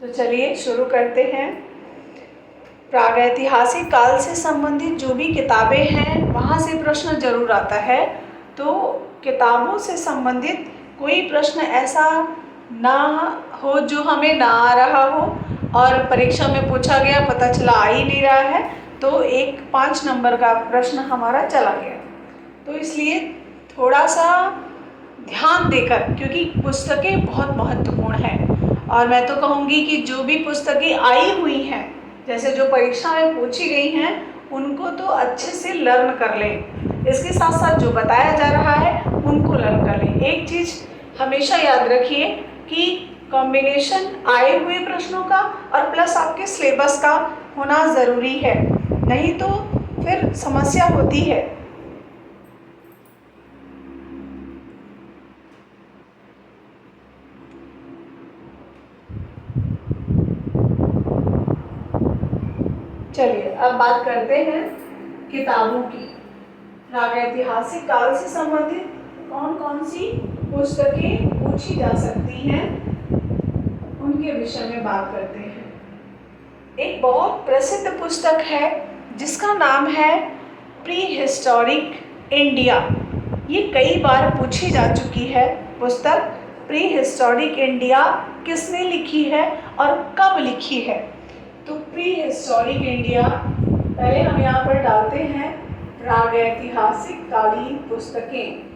तो चलिए शुरू करते हैं। प्रागैतिहासिक काल से संबंधित जो भी किताबें हैं वहाँ से प्रश्न जरूर आता है। तो किताबों से संबंधित कोई प्रश्न ऐसा ना हो जो हमें ना आ रहा हो और परीक्षा में पूछा गया पता चला आ ही नहीं रहा है, तो एक 5 नंबर का प्रश्न हमारा चला गया। तो इसलिए थोड़ा सा ध्यान देकर, क्योंकि पुस्तकें बहुत महत्वपूर्ण हैं और मैं तो कहूँगी कि जो भी पुस्तकें आई हुई हैं, जैसे जो परीक्षा में पूछी गई हैं, उनको तो अच्छे से लर्न कर लें। इसके साथ साथ जो बताया जा रहा है उनको लर्न कर लें। एक चीज़ हमेशा याद रखिए कि कॉम्बिनेशन आए हुए प्रश्नों का और प्लस आपके सिलेबस का होना ज़रूरी है, नहीं तो फिर समस्या होती है। चलिए अब बात करते हैं किताबों की। प्रागैतिहासिक काल से संबंधित कौन कौन सी पुस्तकें पूछी जा सकती हैं, उनके विषय में बात करते हैं। एक बहुत प्रसिद्ध पुस्तक है जिसका नाम है प्री हिस्टोरिक इंडिया। ये कई बार पूछी जा चुकी है पुस्तक। प्री हिस्टोरिक इंडिया किसने लिखी है और कब लिखी है? तो प्री हिस्टोरिक इंडिया, पहले हम यहाँ पर डालते हैं प्रागैतिहासिक कालीन पुस्तकें।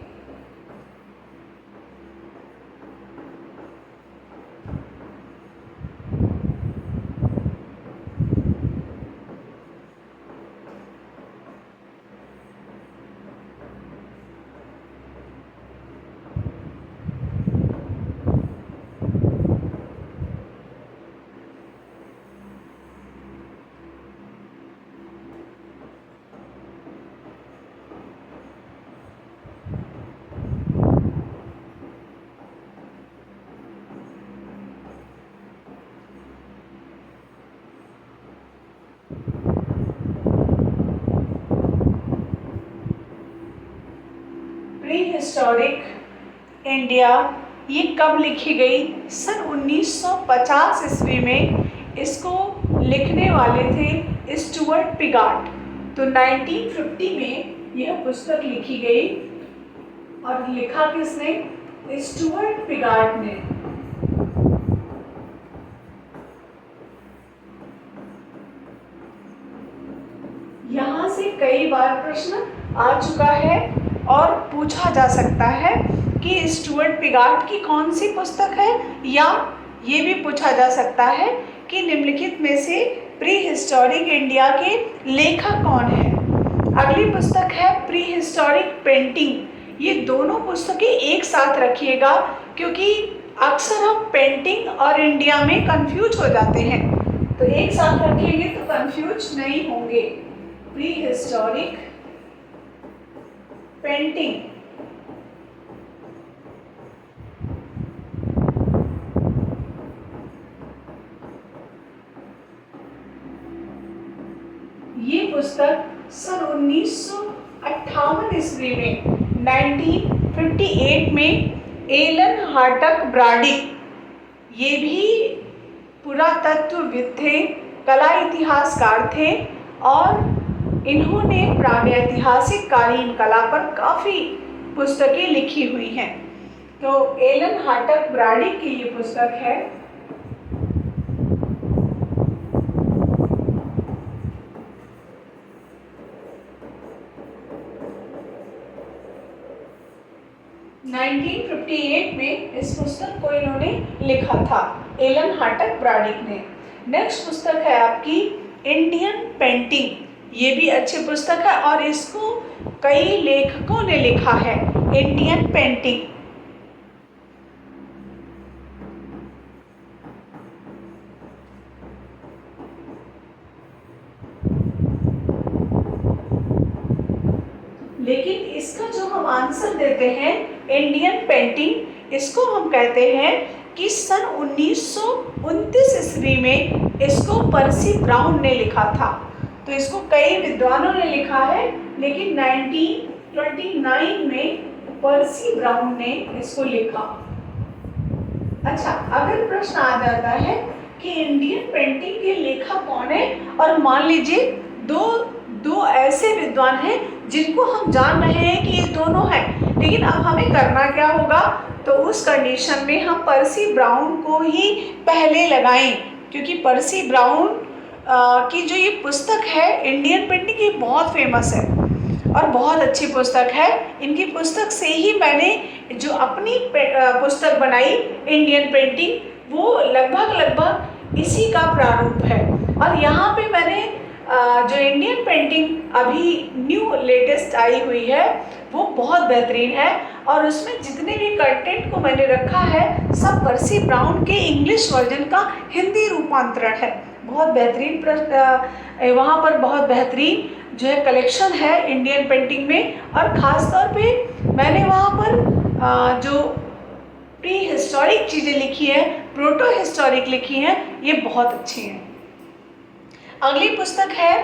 प्री हिस्टोरिक इंडिया ये कब लिखी गई? सन 1950 ईस्वी में इसको लिखने वाले थे स्टुअर्ट पिगाट। तो 1950 में यह पुस्तक लिखी गई और लिखा किसने? स्टुअर्ट पिगाट ने। यहाँ से कई बार प्रश्न आ चुका है और पूछा जा सकता है कि स्टुअर्ट पिगाट की कौन सी पुस्तक है, या ये भी पूछा जा सकता है कि निम्नलिखित में से प्री हिस्टोरिक इंडिया के लेखक कौन है। अगली पुस्तक है प्री हिस्टोरिक पेंटिंग। ये दोनों पुस्तकें एक साथ रखिएगा, क्योंकि अक्सर हम पेंटिंग और इंडिया में कंफ्यूज हो जाते हैं, तो एक साथ रखेंगे तो कंफ्यूज नहीं होंगे। प्री हिस्टोरिक पेंटिंग, ये पुस्तक सन 1958 ईस्वी में 1958 में एलन हार्टक ब्राडिक, ये भी पुरातत्वविद थे, कला इतिहासकार थे और इन्होंने प्रागैतिहासिक कालीन कला पर काफ़ी पुस्तकें लिखी हुई हैं। तो एलन हार्टक ब्राडिक की ये पुस्तक है। में इस पुस्तक को इन्होंने लिखा था, एलन हार्टक ब्राडिक ने। नेक्स्ट पुस्तक है आपकी इंडियन पेंटिंग। ये भी अच्छी पुस्तक है और इसको कई लेखकों ने लिखा है, इंडियन पेंटिंग। लेकिन इसका जो हम आंसर देते हैं इंडियन पेंटिंग, इसको हम कहते हैं कि सन 1929 ईस्वी में इसको पर्सी ब्राउन ने लिखा था। तो इसको कई विद्वानों ने लिखा है, लेकिन 1929 में पर्सी ब्राउन ने इसको लिखा। अच्छा, अगर प्रश्न आ जाता है कि इंडियन पेंटिंग के लेखक कौन है, और मान लीजिए दो ऐसे विद्वान हैं जिनको हम जान रहे हैं कि ये दोनों हैं, लेकिन अब हमें करना क्या होगा, तो उस कंडीशन में हम पर्सी ब्राउन को ही पहले लगाएं, क्योंकि पर्सी ब्राउन की जो ये पुस्तक है इंडियन पेंटिंग की बहुत फेमस है और बहुत अच्छी पुस्तक है। इनकी पुस्तक से ही मैंने जो अपनी पुस्तक बनाई इंडियन पेंटिंग, वो लगभग इसी का प्रारूप है। और यहाँ पे मैंने जो इंडियन पेंटिंग अभी न्यू लेटेस्ट आई हुई है वो बहुत बेहतरीन है, और उसमें जितने भी कंटेंट को मैंने रखा है सब पर्सी ब्राउन के इंग्लिश वर्जन का हिंदी रूपांतरण है। बहुत बेहतरीन वहाँ पर बहुत बेहतरीन जो है कलेक्शन है इंडियन पेंटिंग में। और ख़ास तौर पे मैंने वहाँ पर जो प्री हिस्टोरिक चीज़ें लिखी हैं, प्रोटो हिस्टोरिक लिखी हैं, ये बहुत अच्छी हैं। अगली पुस्तक है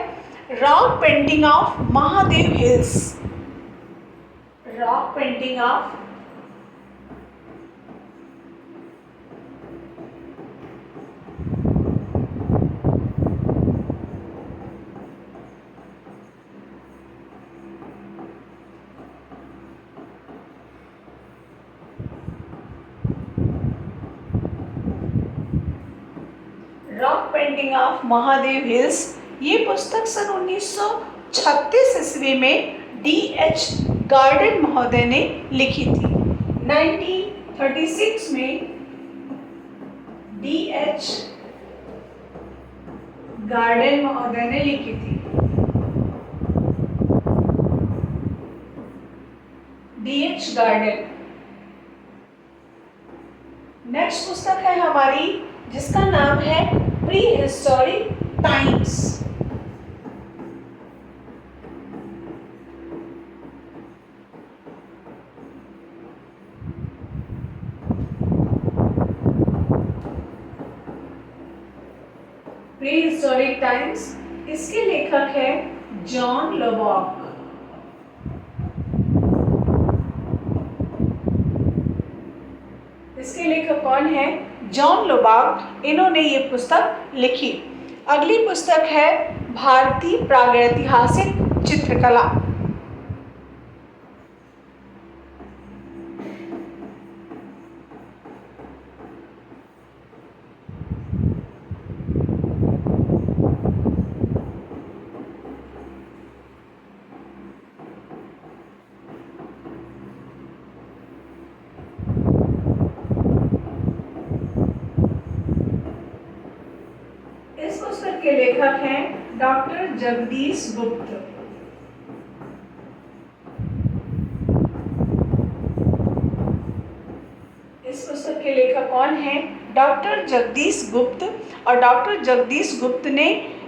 rock painting of Mahadev hills. Rock painting of painting of Mahadev hills, ये पुस्तक सन 1936 ईस्वी में D.H. गार्डन महोदय ने लिखी थी। 1936 में D.H. गार्डन महोदय ने लिखी थी। D.H. गार्डन। नेक्स्ट पुस्तक है हमारी जिसका नाम है pre historic times. Pre historic times, इसके लेखक है जॉन लोबॉक। इसके लेखक कौन है? जॉन लोबॉक। इन्होंने ये पुस्तक लिखी। अगली पुस्तक है भारतीय प्रागैतिहासिक चित्रकला। के लेखक हैं डॉक्टर जगदीश गुप्त। इस पुस्तक के लेखक कौन हैं? डॉक्टर जगदीश गुप्त। और डॉक्टर जगदीश गुप्त ने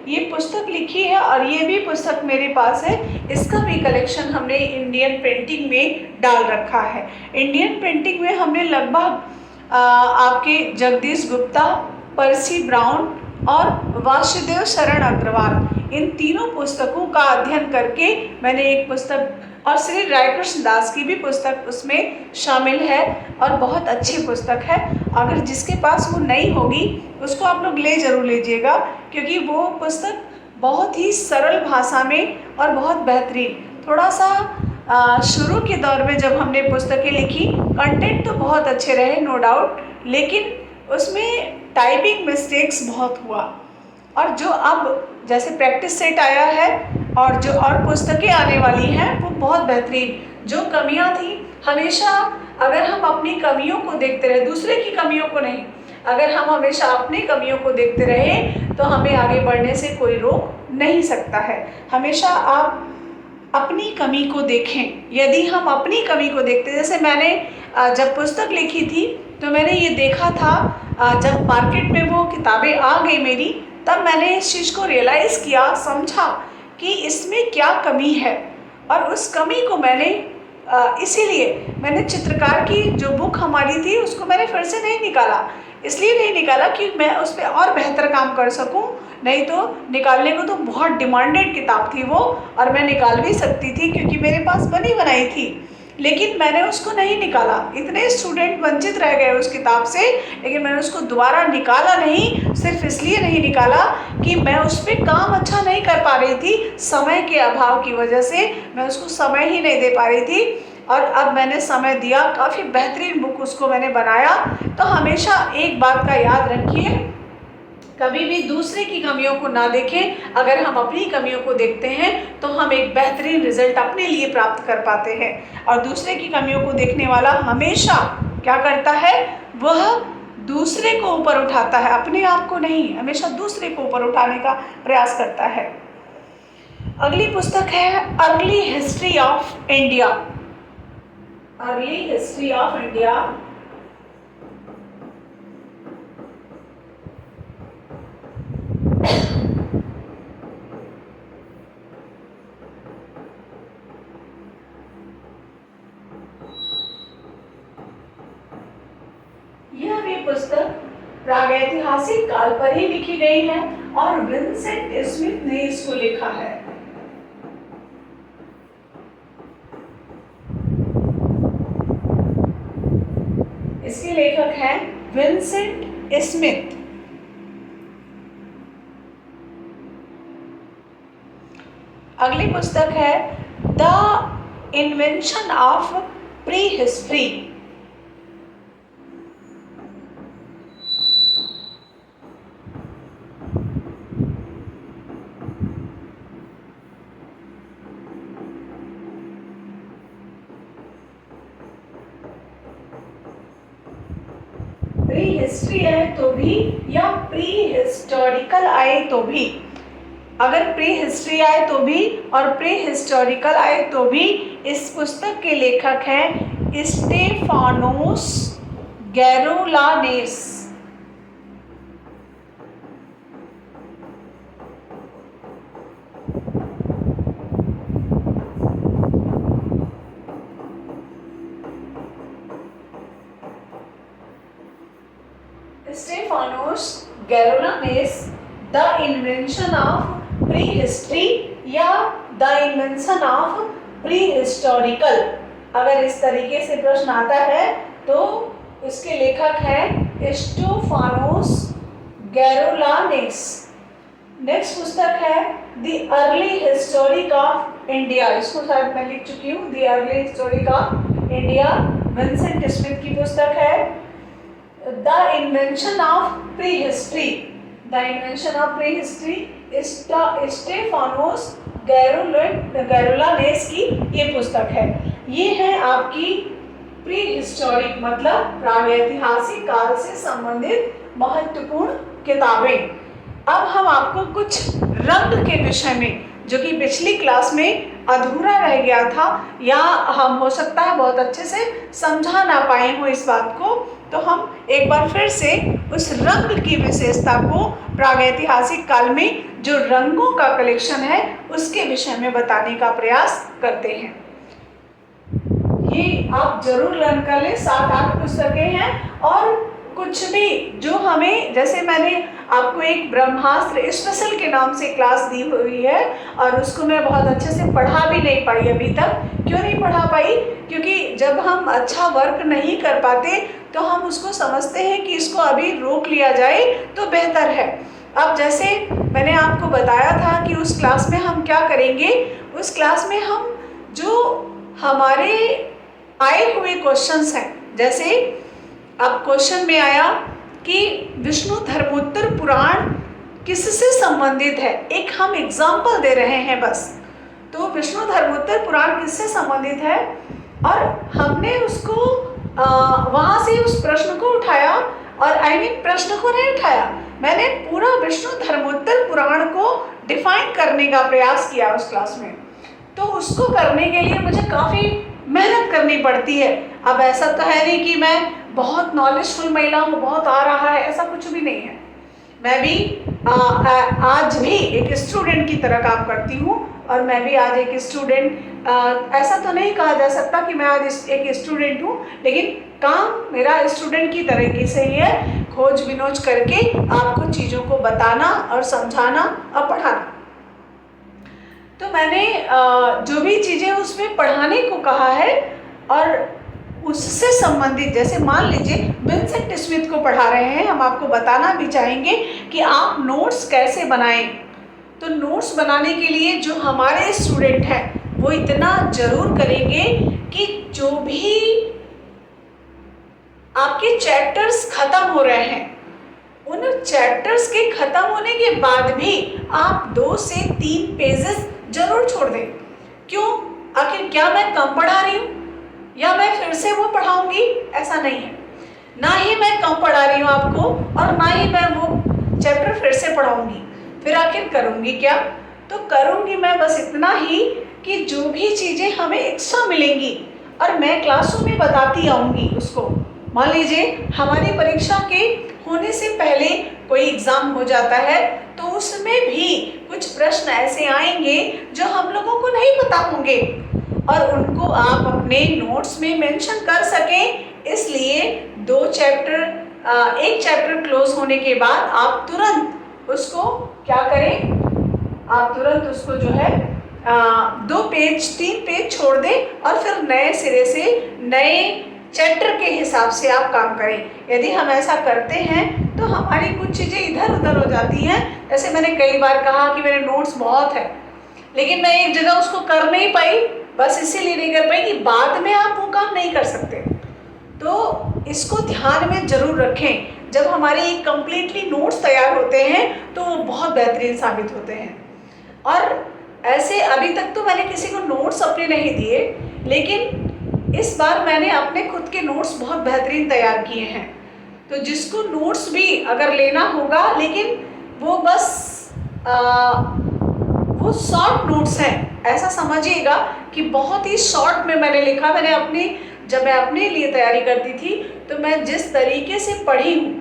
ये पुस्तक लिखी है और ये भी पुस्तक मेरे पास है। इसका भी कलेक्शन हमने इंडियन पेंटिंग में डाल रखा है। इंडियन पेंटिंग में हमने लगभग आपके जगदीश गुप्ता, पर्सी ब्राउन और वासुदेव शरण अग्रवाल, इन तीनों पुस्तकों का अध्ययन करके मैंने एक पुस्तक, और श्री रायकृष्ण दास की भी पुस्तक उसमें शामिल है और बहुत अच्छी पुस्तक है। अगर जिसके पास वो नहीं होगी उसको आप लोग ले ज़रूर लीजिएगा, क्योंकि वो पुस्तक बहुत ही सरल भाषा में और बहुत बेहतरीन। थोड़ा सा शुरू के दौर में जब हमने पुस्तकें लिखी, कंटेंट तो बहुत अच्छे रहे नो डाउट, लेकिन उसमें टाइपिंग मिस्टेक्स बहुत हुआ। और जो अब जैसे प्रैक्टिस सेट आया है और जो और पुस्तकें आने वाली हैं वो बहुत बेहतरीन। जो कमियां थी, हमेशा अगर हम अपनी कमियों को देखते रहे, दूसरे की कमियों को नहीं, अगर हम हमेशा अपनी कमियों को देखते रहे तो हमें आगे बढ़ने से कोई रोक नहीं सकता है। हमेशा आप अपनी कमी को देखें। यदि हम अपनी कमी को देखते, जैसे मैंने जब पुस्तक लिखी थी तो मैंने ये देखा था, जब मार्केट में वो किताबें आ गई मेरी, तब मैंने इस चीज़ को रियलाइज़ किया, समझा कि इसमें क्या कमी है। और उस कमी को मैंने इसीलिए मैंने चित्रकार की जो बुक हमारी थी उसको मैंने फिर से नहीं निकाला। इसलिए नहीं निकाला कि मैं उस पर और बेहतर काम कर सकूं, नहीं तो निकालने को तो बहुत डिमांडेड किताब थी वो, और मैं निकाल भी सकती थी क्योंकि मेरे पास बनी बनाई थी। लेकिन मैंने उसको नहीं निकाला। इतने स्टूडेंट वंचित रह गए उस किताब से, लेकिन मैंने उसको दोबारा निकाला नहीं। सिर्फ इसलिए नहीं निकाला कि मैं उस पर काम अच्छा नहीं कर पा रही थी, समय के अभाव की वजह से मैं उसको समय ही नहीं दे पा रही थी। और अब मैंने समय दिया, काफ़ी बेहतरीन बुक उसको मैंने बनाया। तो हमेशा एक बात का याद रखिए, कभी भी दूसरे की कमियों को ना देखें। अगर हम अपनी कमियों को देखते हैं तो हम एक बेहतरीन रिजल्ट अपने लिए प्राप्त कर पाते हैं। और दूसरे की कमियों को देखने वाला हमेशा क्या करता है, वह दूसरे को ऊपर उठाता है, अपने आप को नहीं, हमेशा दूसरे को ऊपर उठाने का प्रयास करता है। अगली पुस्तक है early history of India. Early history of India. यह भी पुस्तक प्रागैतिहासिक काल पर ही लिखी गई है और विंसेंट स्मिथ ने इसको लिखा है। इसके लेखक हैं विंसेंट स्मिथ। अगली पुस्तक है the invention of pre history. Pre history आए तो भी या प्री हिस्टोरिकल आए तो भी, अगर प्री हिस्ट्री आए तो भी और प्री हिस्टोरिकल आए तो भी, इस पुस्तक के लेखक हैं Stefanos Geroulanos. Stefanos Geroulanos, the invention of prehistory या the invention of prehistorical. अगर इस तरीके से प्रश्न आता है तो इसके लेखक हैं स्टेफानोस गैरोलानेस। नेक्स्ट पुस्तक है the early historic of India. इसको शायद मैं लिख चुकी हूँ, the early historic of India, Vincent Smith की पुस्तक है। The invention of prehistory, the invention of prehistory, Stefanos Geroulanos की ये पुस्तक है। ये है आपकी प्री हिस्टोरिक मतलब प्रागैतिहासिक काल से संबंधित महत्वपूर्ण किताबें। अब हम आपको कुछ रंग के विषय में, जो कि पिछली क्लास में अधूरा रह गया था या हम हो सकता है बहुत अच्छे से समझा ना पाए हो इस बात को, तो हम एक बार फिर से उस रंग की विशेषता को, प्रागैतिहासिक काल में जो रंगों का कलेक्शन है उसके विषय में बताने का प्रयास करते हैं। ये आप जरूर लर्न कर लें, 7-8 पुस्तकें हैं और कुछ भी जो हमें, जैसे मैंने आपको एक ब्रह्मास्त्र स्पेशल के नाम से क्लास दी हुई है और उसको मैं बहुत अच्छे से पढ़ा भी नहीं पाई अभी तक। क्यों नहीं पढ़ा पाई? क्योंकि जब हम अच्छा वर्क नहीं कर पाते तो हम उसको समझते हैं कि इसको अभी रोक लिया जाए तो बेहतर है। अब जैसे मैंने आपको बताया था कि उस क्लास में हम क्या करेंगे, उस क्लास में हम जो हमारे आए हुए क्वेश्चंस हैं, जैसे अब क्वेश्चन में आया कि विष्णु धर्मोत्तर पुराण किससे संबंधित है, एक हम एग्जाम्पल दे रहे हैं बस। तो विष्णु धर्मोत्तर पुराण किससे संबंधित है और हमने उसको वहाँ से उस प्रश्न को उठाया, और प्रश्न को नहीं उठाया, मैंने पूरा विष्णु धर्मोत्तर पुराण को डिफाइन करने का प्रयास किया उस क्लास में। तो उसको करने के लिए मुझे काफ़ी मेहनत करनी पड़ती है। अब ऐसा तो है नहीं कि मैं बहुत नॉलेजफुल महिला हूँ, बहुत आ रहा है, ऐसा कुछ भी नहीं है। मैं भी आज भी एक स्टूडेंट की तरह काम करती हूँ और मैं भी आज एक स्टूडेंट, ऐसा तो नहीं कहा जा सकता कि मैं आज एक स्टूडेंट हूँ, लेकिन काम मेरा स्टूडेंट की तरीके से ही है, खोज विनोज करके आपको चीज़ों को बताना और समझाना और पढ़ाना। तो मैंने जो भी चीज़ें उसमें पढ़ाने को कहा है और उससे संबंधित, जैसे मान लीजिए विंसेंट स्मिथ को पढ़ा रहे हैं, हम आपको बताना भी चाहेंगे कि आप नोट्स कैसे बनाएं। तो नोट्स बनाने के लिए जो हमारे स्टूडेंट हैं वो इतना ज़रूर करेंगे कि जो भी आपके चैप्टर्स खत्म हो रहे हैं, उन चैप्टर्स के खत्म होने के बाद भी आप 2 से 3 पेजेस जरूर छोड़ दें। क्यों? आखिर क्या मैं कम पढ़ा रही हूँ या मैं फिर से वो पढ़ाऊंगी? ऐसा नहीं है। ना ही मैं कम पढ़ा रही हूँ आपको और ना ही मैं वो चैप्टर फिर से पढ़ाऊंगी। फिर आखिर करूंगी क्या? तो करूंगी मैं बस इतना ही कि जो भी चीज़ें हमें एक्स्ट्रा मिलेंगी और मैं क्लासों में बताती आऊँगी उसको। मान लीजिए हमारी परीक्षा के होने से पहले कोई एग्ज़ाम हो जाता है तो उसमें भी कुछ प्रश्न ऐसे आएंगे जो हम लोगों को नहीं पता होंगे और उनको आप अपने नोट्स में मेंशन कर सकें। इसलिए एक चैप्टर क्लोज होने के बाद आप तुरंत उसको क्या करें, आप तुरंत उसको जो है 2 पेज 3 पेज छोड़ दें और फिर नए सिरे से नए चैप्टर के हिसाब से आप काम करें। यदि हम ऐसा करते हैं तो हमारी कुछ चीज़ें इधर उधर हो जाती हैं। जैसे मैंने कई बार कहा कि मेरे नोट्स बहुत है लेकिन मैं एक जगह उसको कर नहीं पाई, बस इसीलिए नहीं कर पाई कि बाद में आप वो काम नहीं कर सकते। तो इसको ध्यान में ज़रूर रखें। जब हमारे कंप्लीटली नोट्स तैयार होते हैं तो वो बहुत बेहतरीन साबित होते हैं। और ऐसे अभी तक तो मैंने किसी को नोट्स अपने नहीं दिए, लेकिन इस बार मैंने अपने खुद के नोट्स बहुत बेहतरीन तैयार किए हैं। तो जिसको नोट्स भी अगर लेना होगा, लेकिन वो बस वो शॉर्ट नोट्स हैं, ऐसा समझिएगा कि बहुत ही शॉर्ट में मैंने लिखा। जब मैं अपने लिए तैयारी करती थी तो मैं जिस तरीके से पढ़ी हूँ,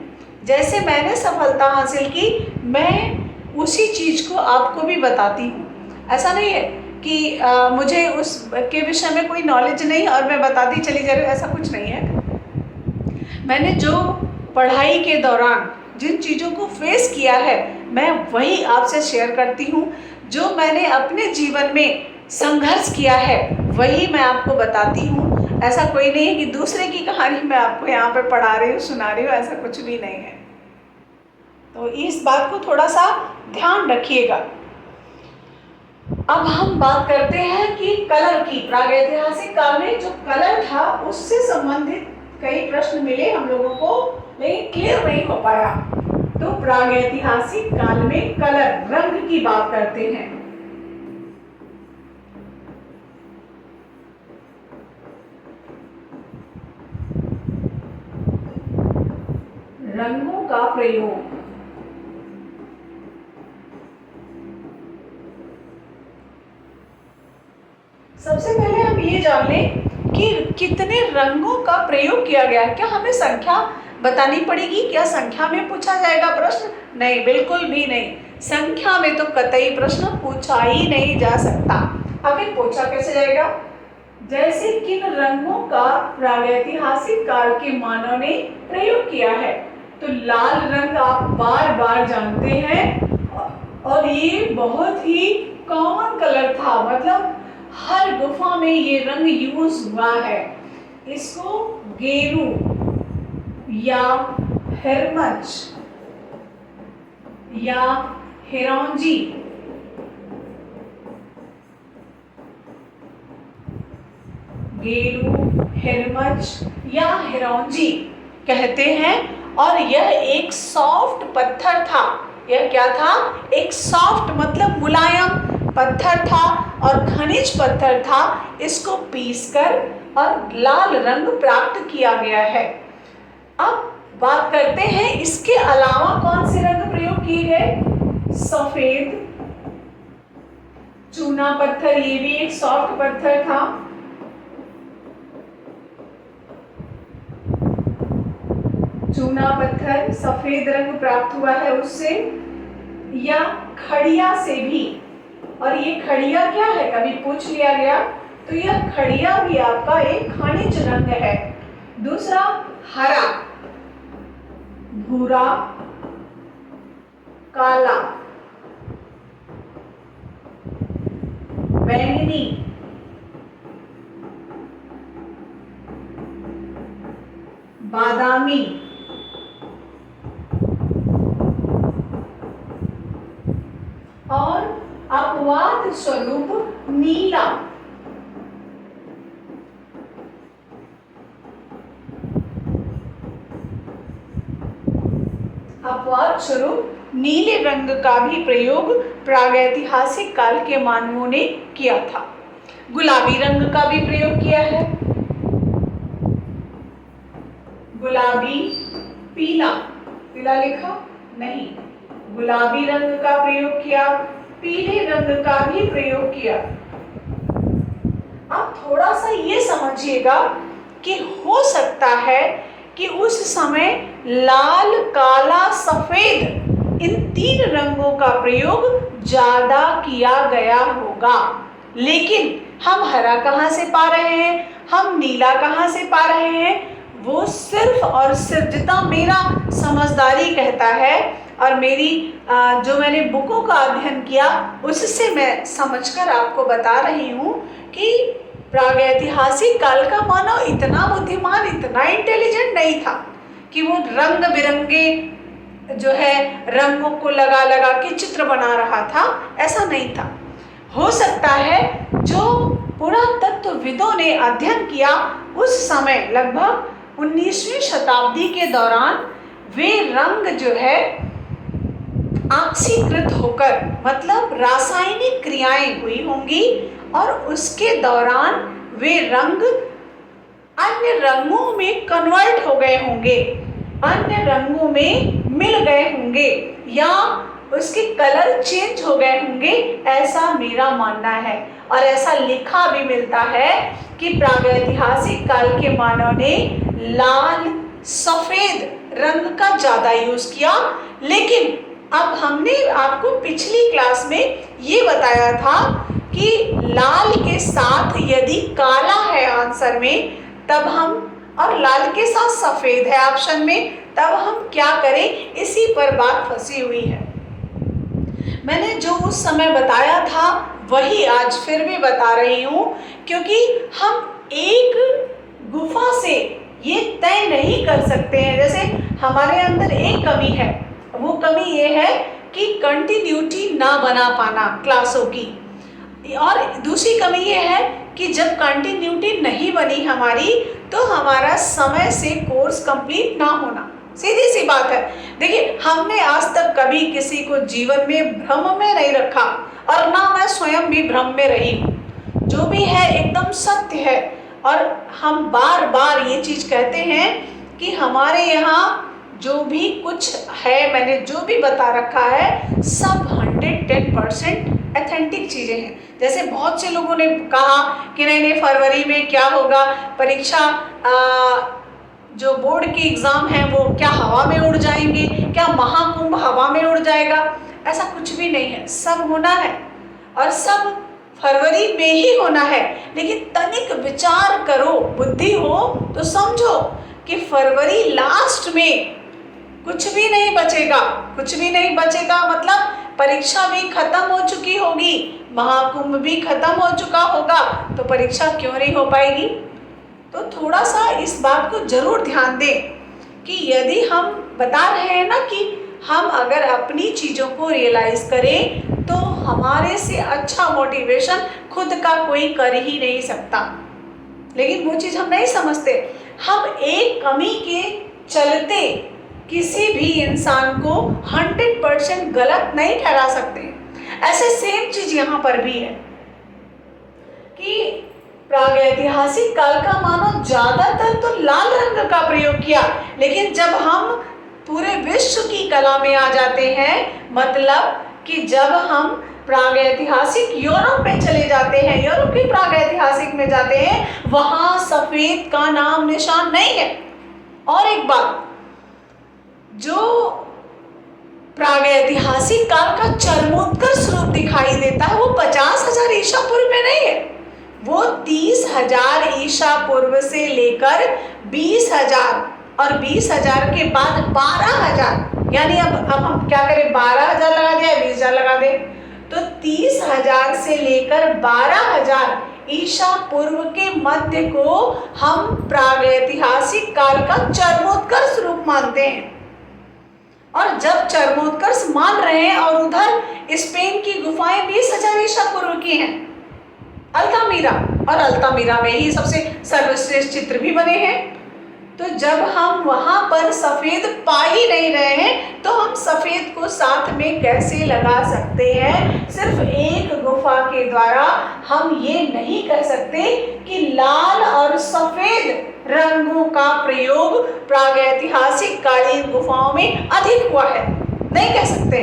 जैसे मैंने सफलता हासिल की, मैं उसी चीज़ को आपको भी बताती हूँ। ऐसा नहीं है कि मुझे उस के विषय में कोई नॉलेज नहीं और मैं बताती चली जा रही हूँ, ऐसा कुछ नहीं है। मैंने जो पढ़ाई के दौरान जिन चीज़ों को फेस किया है मैं वही आपसे शेयर करती हूँ। जो मैंने अपने जीवन में संघर्ष किया है वही मैं आपको बताती हूँ। ऐसा कोई नहीं है कि दूसरे की कहानी मैं आपको यहाँ पे पढ़ा रही हूँ, सुना रही हूँ, ऐसा कुछ भी नहीं है। तो इस बात को थोड़ा सा ध्यान रखिएगा। अब हम बात करते हैं कि कलर की। प्रागैतिहासिक काल में जो कलर था उससे संबंधित कई प्रश्न मिले हम लोगों को, लेकिन क्लियर नहीं हो पाया। तो प्रागैतिहासिक काल में कलर, रंग की बात करते हैं। रंगों का प्रयोग। सबसे पहले हम ये जान लें कि कितने रंगों का प्रयोग किया गया है। क्या हमें संख्या बतानी पड़ेगी? क्या संख्या में पूछा जाएगा प्रश्न? नहीं, बिल्कुल भी नहीं। संख्या में तो कतई प्रश्न पूछा ही नहीं जा सकता। आखिर पूछा कैसे जाएगा? जैसे किन रंगों का प्रागैतिहासिक काल के मानव ने प्रयोग किया है, तो लाल रंग आप बार बार जानते हैं और ये बहुत ही कॉमन कलर था, मतलब हर गुफा में ये रंग यूज हुआ है। इसको गेरू या हिरमच या हिरौंजी गेरू, हिरमच या हिरौंजी कहते हैं। और यह एक सॉफ्ट पत्थर था। यह क्या था? एक सॉफ्ट मतलब मुलायम पत्थर था और खनिज पत्थर था। इसको पीसकर और लाल रंग प्राप्त किया गया है। अब बात करते हैं इसके अलावा कौन से रंग प्रयोग किए गए। सफेद, चूना पत्थर, ये भी एक सॉफ्ट पत्थर था। चूना पत्थर, सफेद रंग प्राप्त हुआ है उससे, या खड़िया से भी। और ये खड़िया क्या है, कभी पूछ लिया गया, तो यह खड़िया भी आपका एक खनिज रंग है। दूसरा हरा, भूरा, काला, बैंगनी, बादामी, और अपवाद स्वरूप नीला। अपवाद स्वरूप नीले रंग का भी प्रयोग प्रागैतिहासिक काल के मानवों ने किया था। गुलाबी रंग का भी प्रयोग किया है। गुलाबी, पीला, पीला लिखा नहीं, गुलाबी रंग का प्रयोग किया, पीले रंग का भी प्रयोग किया। अब थोड़ा सा ये समझिएगा कि हो सकता है कि उस समय लाल, काला, सफेद इन 3 रंगों का प्रयोग ज्यादा किया गया होगा, लेकिन हम हरा कहाँ से पा रहे हैं, हम नीला कहाँ से पा रहे हैं, वो सिर्फ और सिर्फ जितना मेरा समझदारी कहता है और मेरी जो मैंने बुकों का अध्ययन किया उससे मैं समझकर आपको बता रही हूँ कि प्रागैतिहासिक काल का मानव इतना बुद्धिमान, इतना इंटेलिजेंट नहीं था कि वो रंग बिरंगे जो है रंगों को लगा लगा के चित्र बना रहा था, ऐसा नहीं था। हो सकता है जो पुरातत्वविदों ने अध्ययन किया उस समय लगभग 19वीं शताब्दी के दौरान वे रंग जो है ऑक्सीकृत होकर, मतलब रासायनिक क्रियाएं हुई होंगी और उसके दौरान वे रंग अन्य रंगों में कन्वर्ट हो गए होंगे, अन्य रंगों में मिल गए होंगे या उसके कलर चेंज हो गए होंगे, ऐसा मेरा मानना है। और ऐसा लिखा भी मिलता है कि प्रागैतिहासिक काल के मानव ने लाल, सफेद रंग का ज्यादा यूज किया। लेकिन अब हमने आपको पिछली क्लास में ये बताया था कि लाल के साथ यदि काला है आंसर में तब हम, और लाल के साथ सफेद है ऑप्शन में, तब हम क्या करें, इसी पर बात फंसी हुई है। मैंने जो उस समय बताया था वही आज फिर भी बता रही हूँ, क्योंकि हम एक गुफा से ये तय नहीं कर सकते हैं। जैसे हमारे अंदर एक कमी है, वो कमी ये है कि कंटिन्यूटी ना बना पाना क्लासों की, और दूसरी कमी ये है कि जब कंटिन्यूटी नहीं बनी हमारी तो हमारा समय से कोर्स कंप्लीट ना होना, सीधी सी बात है। देखिए, हमने आज तक कभी किसी को जीवन में भ्रम में नहीं रखा और ना मैं स्वयं भी भ्रम में रही हूँ। जो भी है एकदम सत्य है, और हम बार बार ये चीज कहते हैं कि हमारे यहाँ जो भी कुछ है, मैंने जो भी बता रखा है, सब 110% ऑथेंटिक चीज़ें हैं। जैसे बहुत से लोगों ने कहा कि नहीं फरवरी में क्या होगा, परीक्षा जो बोर्ड के एग्ज़ाम हैं वो क्या हवा में उड़ जाएंगे, क्या महाकुंभ हवा में उड़ जाएगा, ऐसा कुछ भी नहीं है। सब होना है और सब फरवरी में ही होना है। लेकिन तनिक विचार करो, बुद्धि हो तो समझो कि फरवरी लास्ट में कुछ भी नहीं बचेगा, कुछ भी नहीं बचेगा, मतलब परीक्षा भी खत्म हो चुकी होगी, महाकुंभ भी खत्म हो चुका होगा, तो परीक्षा क्यों नहीं हो पाएगी। तो थोड़ा सा इस बात को जरूर ध्यान दें कि यदि हम बता रहे हैं ना कि हम अगर अपनी चीज़ों को रियलाइज करें तो हमारे से अच्छा मोटिवेशन खुद का कोई कर ही नहीं सकता। लेकिन वो चीज़ हम नहीं समझते। हम एक कमी के चलते किसी भी इंसान को 100% गलत नहीं ठहरा सकते। ऐसे सेम चीज यहाँ पर भी है कि प्रागैतिहासिक काल का मानव ज्यादातर तो लाल रंग का प्रयोग किया, लेकिन जब हम पूरे विश्व की कला में आ जाते हैं, मतलब कि जब हम प्रागैतिहासिक यूरोप में चले जाते हैं, यूरोप की प्रागैतिहासिक में जाते हैं, वहां सफेद का नाम निशान नहीं है। और एक बात, जो प्रागैतिहासिक काल का चरमोत्कर्ष स्वरूप दिखाई देता है वो 50,000 ईसा पूर्व में नहीं है, वो 30,000 ईसा पूर्व से लेकर 20,000 और 20,000 के बाद 12,000, यानी अब हम क्या करें, 12,000 लगा दें या 20,000 लगा दें, तो 30,000 से लेकर 12,000 ईसा पूर्व के मध्य को हम प्रागैतिहासिक काल का चरमोत्कर्ष रूप मानते हैं। और जब चरमोत्कर्ष मान रहे हैं और उधर स्पेन की गुफाएं 20,000 ईसा पूर्व की हैं, अल्तामीरा, और अल्तामीरा में ही सबसे सर्वश्रेष्ठ चित्र भी बने हैं। तो जब हम वहां पर सफेद पा ही नहीं रहे हैं तो हम सफेद को साथ में कैसे लगा सकते हैं? सिर्फ एक गुफा के द्वारा हम ये नहीं कह सकते कि लाल और सफेद रंगों का प्रयोग प्रागैतिहासिक कालीन गुफाओं में अधिक हुआ है, नहीं कह सकते।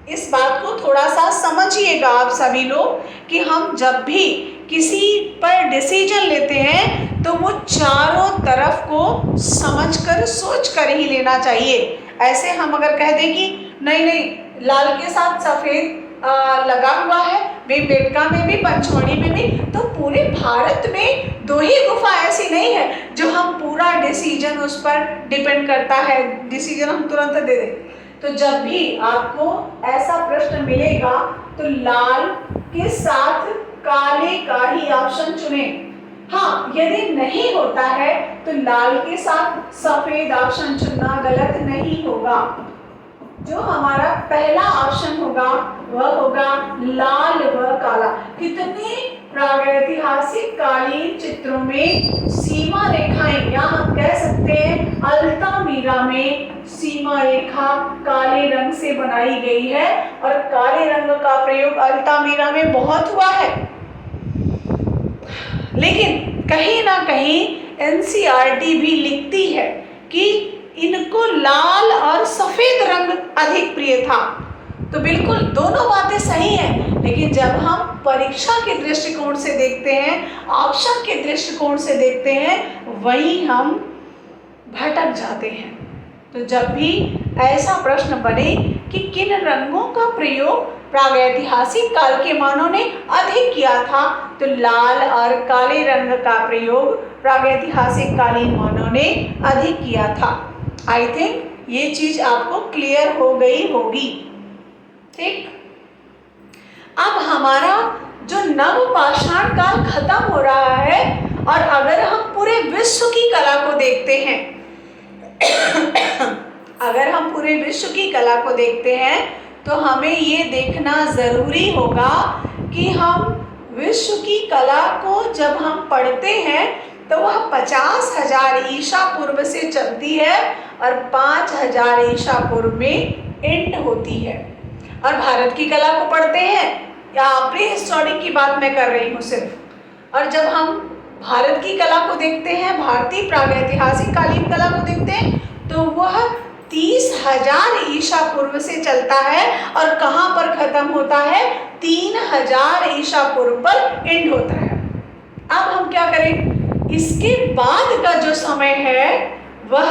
इस बात को थोड़ा सा समझिएगा आप सभी लोग कि हम जब भी किसी पर डिसीजन लेते हैं तो वो चारों तरफ को समझकर सोचकर ही लेना चाहिए। ऐसे हम अगर कह दें कि नहीं नहीं लाल के साथ सफ़ेद लगा हुआ है, बेटका में भी पंचमढ़ी में भी, तो पूरे भारत में 2 ही गुफा ऐसी नहीं है जो हम पूरा डिसीजन उस पर डिपेंड करता है, डिसीजन हम तुरंत दे दें। तो जब भी आपको ऐसा प्रश्न मिलेगा तो लाल के साथ काले का ही ऑप्शन चुने। हाँ, यदि नहीं होता है तो लाल के साथ सफेद ऑप्शन चुनना गलत नहीं होगा। जो हमारा पहला ऑप्शन होगा वह होगा लाल व काला। कितने प्रागैतिहासिक कालीन चित्रों में सीमा रेखाएं, या हम कह सकते हैं अल्तामीरा में सीमा रेखा काले रंग से बनाई गई है, और काले रंग का प्रयोग अल्तामीरा में बहुत हुआ है। लेकिन कहीं ना कहीं एनसीईआरटी भी लिखती है कि इनको लाल और सफेद रंग अधिक प्रिय था। तो बिल्कुल दोनों बातें सही हैं, लेकिन जब हम परीक्षा के दृष्टिकोण से देखते हैं, ऑप्शन के दृष्टिकोण से देखते हैं, वहीं हम भटक जाते हैं। तो जब भी ऐसा प्रश्न बने कि किन रंगों का प्रयोग प्रागैतिहासिक काल के मानव ने अधिक किया था, तो लाल और काले रंग का प्रयोग प्रागैतिहासिक कालीन मानव ने अधिक किया था। आई थिंक ये चीज आपको क्लियर हो गई होगी। ठीक, अब हमारा जो नवपाषाण काल खत्म हो रहा है, और अगर हम पूरे विश्व की कला को देखते हैं अगर हम पूरे विश्व की कला को देखते हैं तो हमें ये देखना ज़रूरी होगा कि हम विश्व की कला को जब हम पढ़ते हैं तो वह 50,000 ईसा पूर्व से चलती है और 5,000 ईसा पूर्व में एंड होती है। और भारत की कला को पढ़ते हैं, या प्री हिस्टोरिक की बात मैं कर रही हूँ सिर्फ, और जब हम भारत की कला को देखते हैं, भारतीय प्रागैतिहासिक कालीन कला को देखते हैं, तो वह 30,000 ईसा पूर्व से चलता है और कहाँ पर खत्म होता है? 3,000 ईसा पूर्व पर एंड होता है। अब हम क्या करें? इसके बाद का जो समय है वह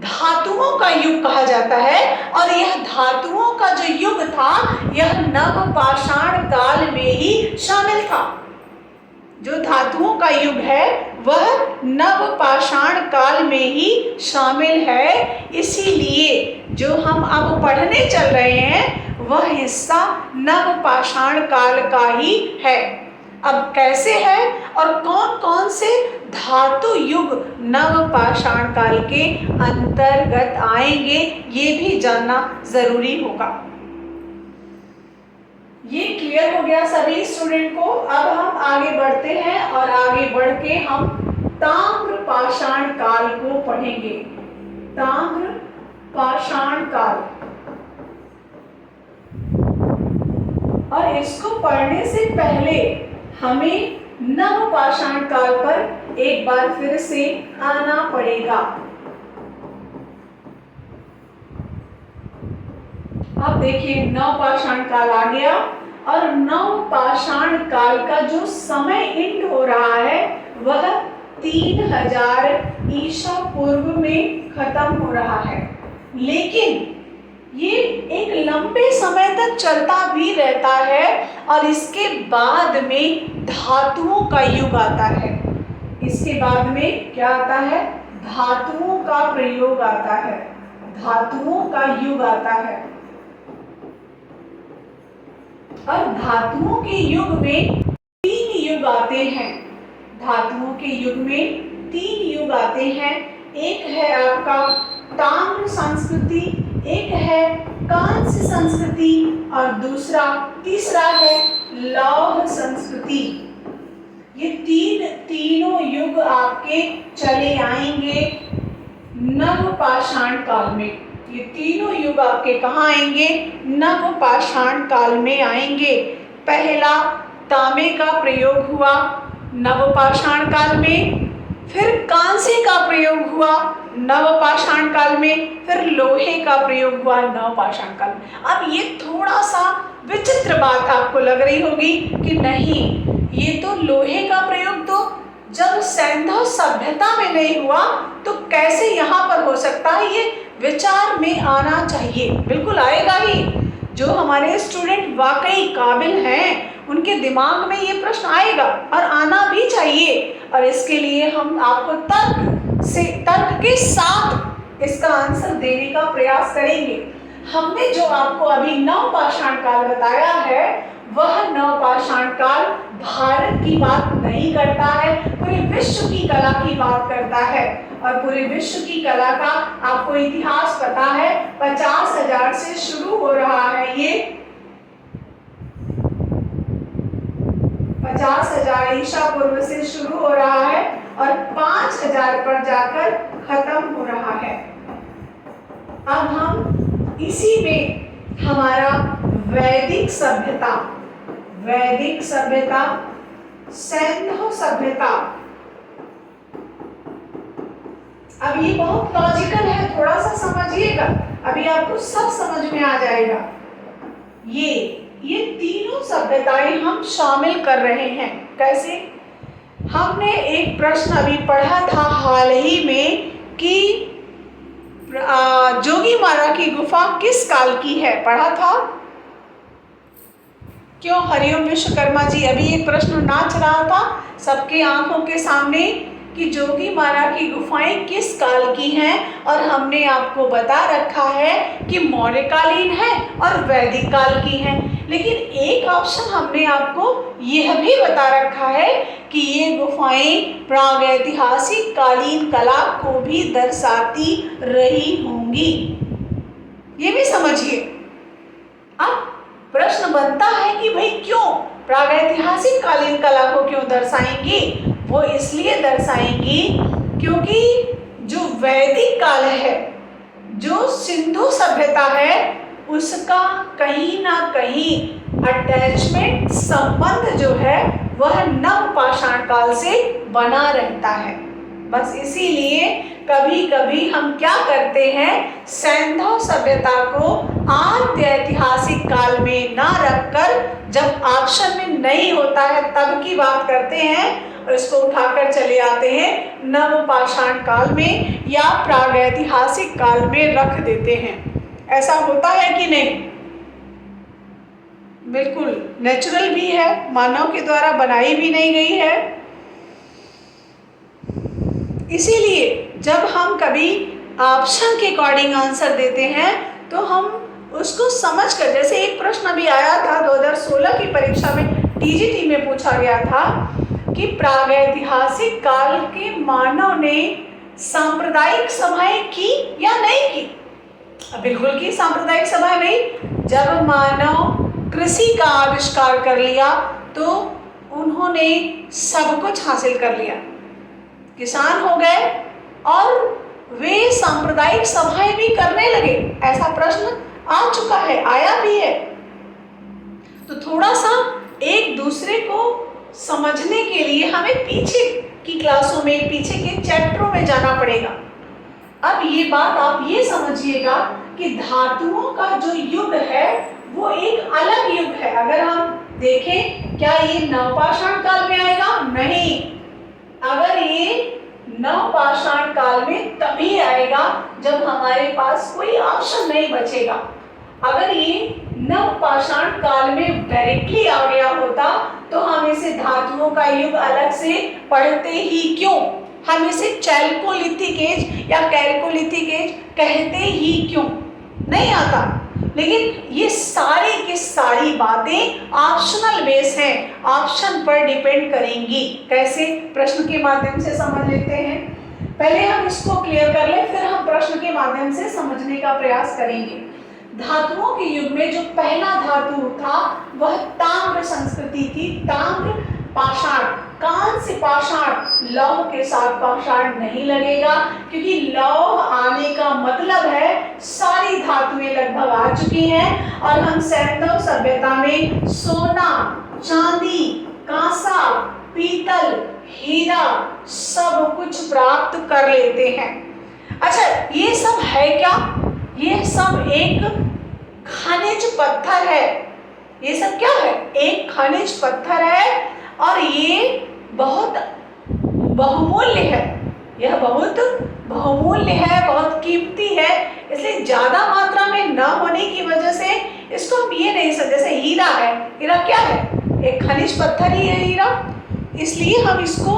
धातुओं का युग कहा जाता है, और यह धातुओं का जो युग था यह नवपाषाण काल में ही शामिल था। जो धातुओं का युग है वह नवपाषाण काल में ही शामिल है। इसीलिए जो हम अब पढ़ने चल रहे हैं वह हिस्सा नवपाषाण काल का ही है। अब कैसे है और कौन कौन से धातु युग नवपाषाण काल के अंतर्गत आएंगे, ये भी जानना जरूरी होगा। ये क्लियर हो गया सभी स्टूडेंट को। अब हम आगे बढ़ते हैं और आगे बढ़ के हम ताम्रपाषाण काल को पढ़ेंगे। ताम्रपाषाण काल, और इसको पढ़ने से पहले हमें नवपाषाण काल पर एक बार फिर से आना पड़ेगा। अब देखिए नवपाषाण काल आ गया, और नवपाषाण काल का जो समय एंड हो रहा है वह 3,000 ईसा पूर्व में खत्म हो रहा है। लेकिन ये एक लंबे समय तक चलता भी रहता है, और इसके बाद में धातुओं का युग आता है। इसके बाद में क्या आता है? धातुओं का प्रयोग आता है, धातुओं का युग आता है। और धातुओं के युग में 3 युग युग आते हैं। धातुओं के युग में 3 युग आते हैं। एक है आपका ताम्र संस्कृति, एक है कांस्य संस्कृति और तीसरा है लौह संस्कृति। ये तीनों युग आपके चले आएंगे नवपाषाण काल में। ये तीनों युग आपके कहाँ आएंगे? नवपाषाण काल में आएंगे। पहला तांबे का प्रयोग हुआ नवपाषाण काल में, फिर कांसे का प्रयोग हुआ नवपाषाण काल में, फिर लोहे का प्रयोग हुआ नवपाषाण काल में। अब ये थोड़ा सा विचित्र बात आपको लग रही होगी कि नहीं, ये तो लोहे का प्रयोग तो जब सैंधव सभ्यता में नहीं हुआ तो कैसे यहाँ पर हो सकता है? ये विचार में आना चाहिए, बिल्कुल आएगा ही। जो हमारे स्टूडेंट वाकई काबिल हैं उनके दिमाग में ये प्रश्न आएगा और आना भी चाहिए। और इसके लिए हम आपको तर्क के साथ इसका आंसर देने का प्रयास करेंगे। हमने जो आपको अभी नवपाषाण काल बताया है वह नवपाषाण काल भारत की बात नहीं करता है, पूरे विश्व की कला की बात करता है। और पूरे विश्व की कला का आपको इतिहास पता है, 50,000 से शुरू हो रहा है। ये 50,000 ईसा पूर्व से शुरू हो रहा है और 5,000 पर जाकर खत्म हो रहा है। अब हम इसी में हमारा वैदिक सभ्यता, सैंधव सभ्यता। अब ये बहुत लॉजिकल है, थोड़ा सा समझिएगा, अभी आपको सब समझ में आ जाएगा। ये तीनों सभ्यताएं हम शामिल कर रहे हैं। कैसे? हमने एक प्रश्न अभी पढ़ा था हाल ही में कि जोगीमारा की गुफा किस काल की है, पढ़ा था? क्यों हरिओम विश्वकर्मा जी, अभी एक प्रश्न नाच रहा था सबके आंखों के सामने कि जोगीमारा की गुफाएं किस काल की हैं, और हमने आपको बता रखा है कि मौर्यकालीन है और वैदिक काल की हैं। लेकिन एक ऑप्शन हमने आपको यह भी बता रखा है कि ये गुफाएं प्रागैतिहासिक कालीन कला को भी दर्शाती रही होंगी। ये भी समझिए। अब प्रश्न बनता है कि भाई क्यों प्रागैतिहासिक कालीन कला को क्यों दर्शाएंगी? वो इसलिए दर्शाएंगी क्योंकि जो वैदिक काल है, जो सिंधु सभ्यता है, उसका कहीं ना कहीं अटैचमेंट संबंध जो है वह नवपाषाण काल से बना रहता है। बस इसीलिए कभी कभी हम क्या करते हैं, सैंधव सभ्यता को आद्य ऐतिहासिक काल में ना रखकर जब ऑप्शन में नहीं होता है तब की बात करते हैं और इसको उठाकर चले आते हैं नवपाषाण काल में या प्रागैतिहासिक काल में रख देते हैं। ऐसा होता है कि नहीं? बिल्कुल नेचुरल भी है, मानव के द्वारा बनाई भी नहीं गई है। इसीलिए जब हम कभी ऑप्शन के अकॉर्डिंग आंसर देते हैं तो हम उसको समझकर, जैसे एक प्रश्न अभी आया था 2016 की परीक्षा में, टीजीटी में पूछा गया था कि प्रागैतिहासिक काल के मानव ने सांप्रदायिक सभाएं की या नहीं की? बिल्कुल की सांप्रदायिक सभाएं नहीं। जब मानव कृषि का आविष्कार कर लिया तो उन्होंने सब कुछ हासिल कर लिया, किसान हो गए और वे सांप्रदायिक सभाएं भी करने लगे। ऐसा प्रश्न आ चुका है, आया भी है। तो थोड़ा सा एक दूसरे को समझने के लिए हमें पीछे की क्लासों में, पीछे के चैप्टरों में जाना पड़ेगा। अब ये बात आप ये समझिएगा कि धातुओं का जो युग है वो एक अलग युग है। अगर हम देखें, क्या ये नवपाषाण काल में आएगा? नहीं। अगर ये नवपाषाण काल में तभी आएगा जब हमारे पास कोई ऑप्शन नहीं बचेगा। अगर ये नवपाषाण काल में डायरेक्टली आ गया होता तो हम इसे धातुओं का युग अलग से पढ़ते ही क्यों? हम इसे चैल्कोलिथिक एज या कैल्कोलिथिक एज कहते ही क्यों? नहीं आता। लेकिन ये सारी की सारी बातें ऑप्शनल बेस हैं, ऑप्शन पर डिपेंड करेंगी। कैसे? प्रश्न के माध्यम से समझ लेते हैं। पहले हम इसको क्लियर कर लें, फिर हम प्रश्न के माध्यम से समझने का प्रयास करेंगे। धातुओं के युग में जो पहला धातु था वह ताम्र संस्कृति थी। ताम्र पाषाण, कांस्य पाषाण, लौह के साथ पाषाण नहीं लगेगा, क्योंकि लौह आने का मतलब है सारी धातुएं लगभग आ चुकी हैं और हम सैंधव सभ्यता में सोना, चांदी, कांसा, पीतल, हीरा सब कुछ प्राप्त कर लेते हैं। अच्छा, ये सब है क्या? ये सब एक खनिज पत्थर है। ये सब क्या है? एक खनिज पत्थर है और ये बहुत बहुमूल्य है। यह बहुत बहुमूल्य है, बहुत कीमती है, इसलिए ज्यादा मात्रा में न होने की वजह से इसको हम ये नहीं सकते। जैसे हीरा है, हीरा क्या है? एक खनिज पत्थर ही है हीरा। इसलिए हम इसको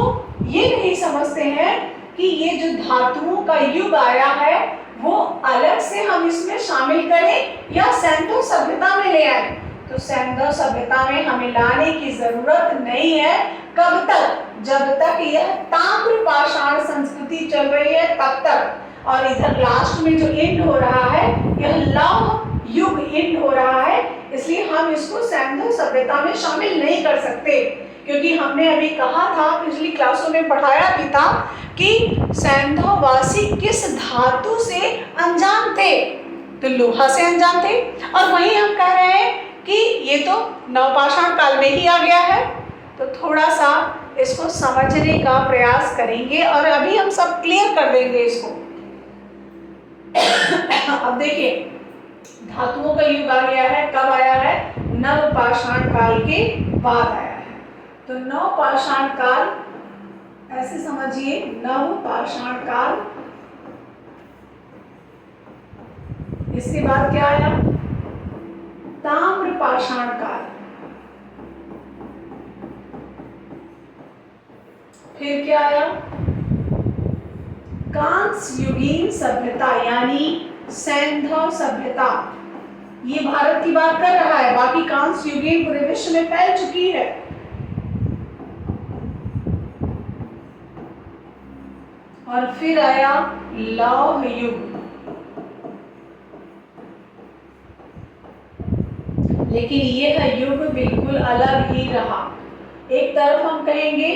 ये नहीं समझते हैं कि ये जो धातुओं का युग आया है वो अलग से हम इसमें शामिल करें या सैंधव सभ्यता में ले आए। तो सैंधव सभ्यता में हमें लाने की जरूरत नहीं है। कब तक? जब तक यह ताम्र पाषाण संस्कृति चल रही है तब तक। और इधर लास्ट में जो एंड हो रहा है यह लौह युग एंड हो रहा है, इसलिए हम इसको सैंधव सभ्यता में शामिल नहीं कर सकते। क्योंकि हमने अभी कहा था, पिछली क्लासों में पढ़ाया भी था कि सैंधववासी किस धातु से अनजान थे? तो लोहा से अनजान थे। और वहीं हम कह रहे हैं कि ये तो नवपाषाण काल में ही आ गया है। तो थोड़ा सा इसको समझने का प्रयास करेंगे और अभी हम सब क्लियर कर देंगे इसको। अब देखिए, धातुओं का युग आ गया है। कब आया है? नवपाषाण काल के बाद आया है। तो नवपाषाण काल, ऐसे समझिए, नवपाषाण काल, इसके बाद क्या आया? ताम्रपाषाण काल, फिर क्या आया? कांस्य युगीन सभ्यता यानी सैंधव सभ्यता। ये भारत की बात कर रहा है, बाकी कांस्य युगीन पूरे विश्व में फैल चुकी है। और फिर आया लौह युग। लेकिन यह युग बिल्कुल अलग ही रहा। एक तरफ हम कहेंगे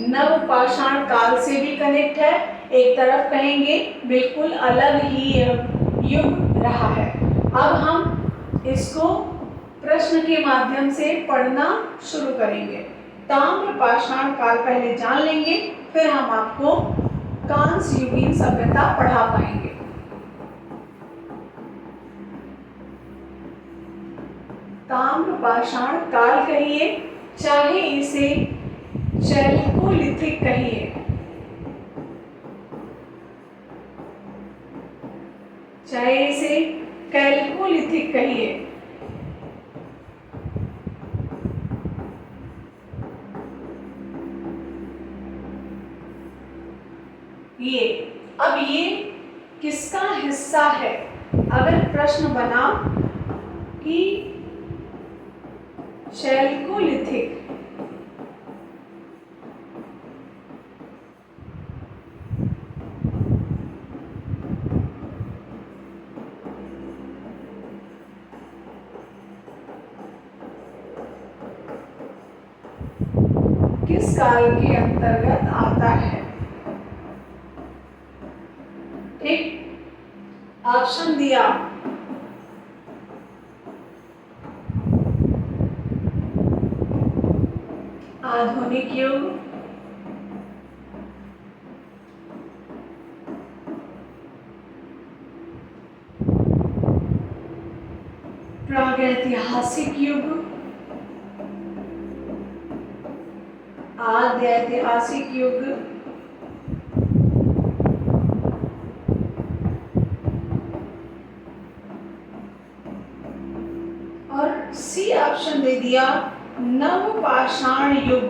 नवपाषाण काल से भी कनेक्ट है, एक तरफ कहेंगे बिल्कुल अलग ही युग रहा है। अब हम इसको प्रश्न के माध्यम से पढ़ना शुरू करेंगे। ताम्रपाषाण काल पहले जान लेंगे, फिर हम आपको कांस्य युगीन सभ्यता पढ़ा पाएंगे। ताम्रपाषाण काल कहिए, चाहे इसे चैल्कोलिथिक कहिए, चाहे इसे कैल्कोलिथिक कहिए, अब ये किसका हिस्सा है? अगर प्रश्न बना कि चैल्कोलिथिक, किस काल के अंतर्गत आता है? ठीक, ऑप्शन दिया आधुनिक युग, प्रागैतिहासिक युग, आद्य ऐतिहासिक युग, और सी ऑप्शन दे दिया नवपाषाण युग।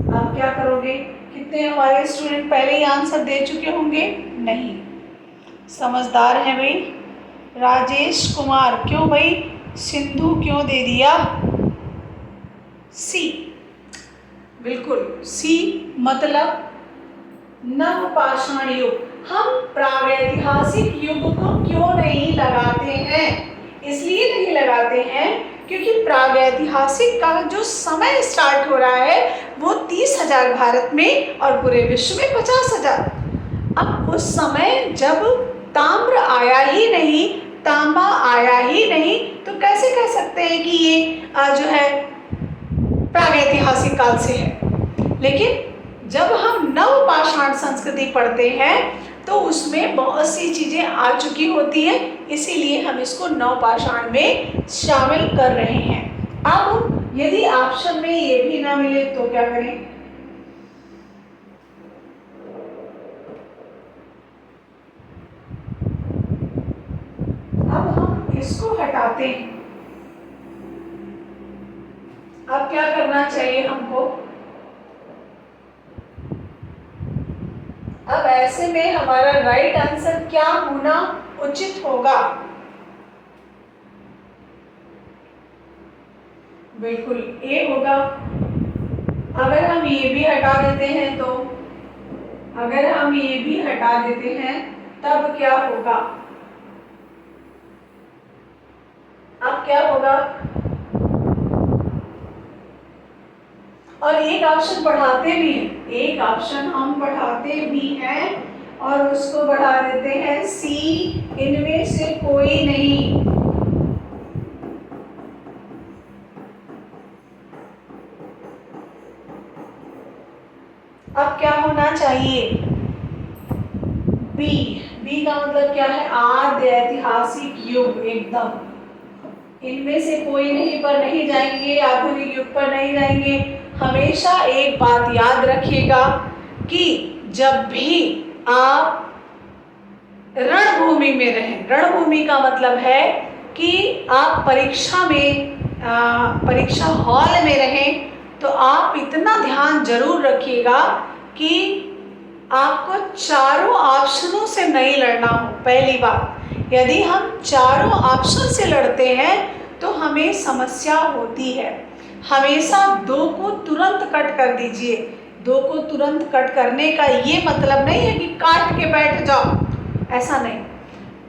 आप क्या करोगे? कितने हमारे स्टूडेंट पहले ही आंसर दे चुके होंगे? नहीं, समझदार हैं भाई, राजेश कुमार। क्यों भाई, सिंधु क्यों दे दिया? सी, बिल्कुल सी, मतलब नवपाषाण युग। हम प्रागैतिहासिक युग को क्यों नहीं लगाते हैं? इसलिए नहीं लगाते हैं क्योंकि प्रागैतिहासिक का जो समय स्टार्ट हो रहा है वो 30,000 भारत में और पूरे विश्व में 50,000। अब उस समय जब ताम्र आया ही नहीं, तांबा आया ही नहीं, तो कैसे कह सकते हैं कि ये जो है प्रागैतिहासिक काल से है। लेकिन जब हम नवपाषाण संस्कृति पढ़ते हैं तो उसमें बहुत सी चीजें आ चुकी होती हैं, इसीलिए हम इसको नवपाषाण में शामिल कर रहे हैं। अब यदि ऑप्शन में ये भी ना मिले तो क्या करें? अब हम इसको हटाते हैं। अब क्या करना चाहिए हमको? अब ऐसे में हमारा राइट आंसर क्या होना उचित होगा? बिल्कुल ए होगा। अगर हम ये भी हटा देते हैं तो, अगर हम ये भी हटा देते हैं तब क्या होगा? अब क्या होगा? और एक ऑप्शन बढ़ाते भी हैं, एक ऑप्शन हम बढ़ाते भी हैं और उसको बढ़ा देते हैं सी, इनमें से कोई नहीं। अब क्या होना चाहिए? बी। बी का मतलब क्या है? आद्य ऐतिहासिक युग, एकदम इनमें से कोई नहीं पर नहीं जाएंगे, आधुनिक युग पर नहीं जाएंगे। हमेशा एक बात याद रखिएगा कि जब भी आप रणभूमि में रहें, रणभूमि का मतलब है कि आप परीक्षा में परीक्षा हॉल में रहें, तो आप इतना ध्यान जरूर रखिएगा कि आपको चारों ऑप्शनों से नहीं लड़ना हो। पहली बात, यदि हम चारों ऑप्शन से लड़ते हैं तो हमें समस्या होती है। हमेशा दो को तुरंत कट कर दीजिए। दो को तुरंत कट करने का ये मतलब नहीं है कि काट के बैठ जाओ, ऐसा नहीं।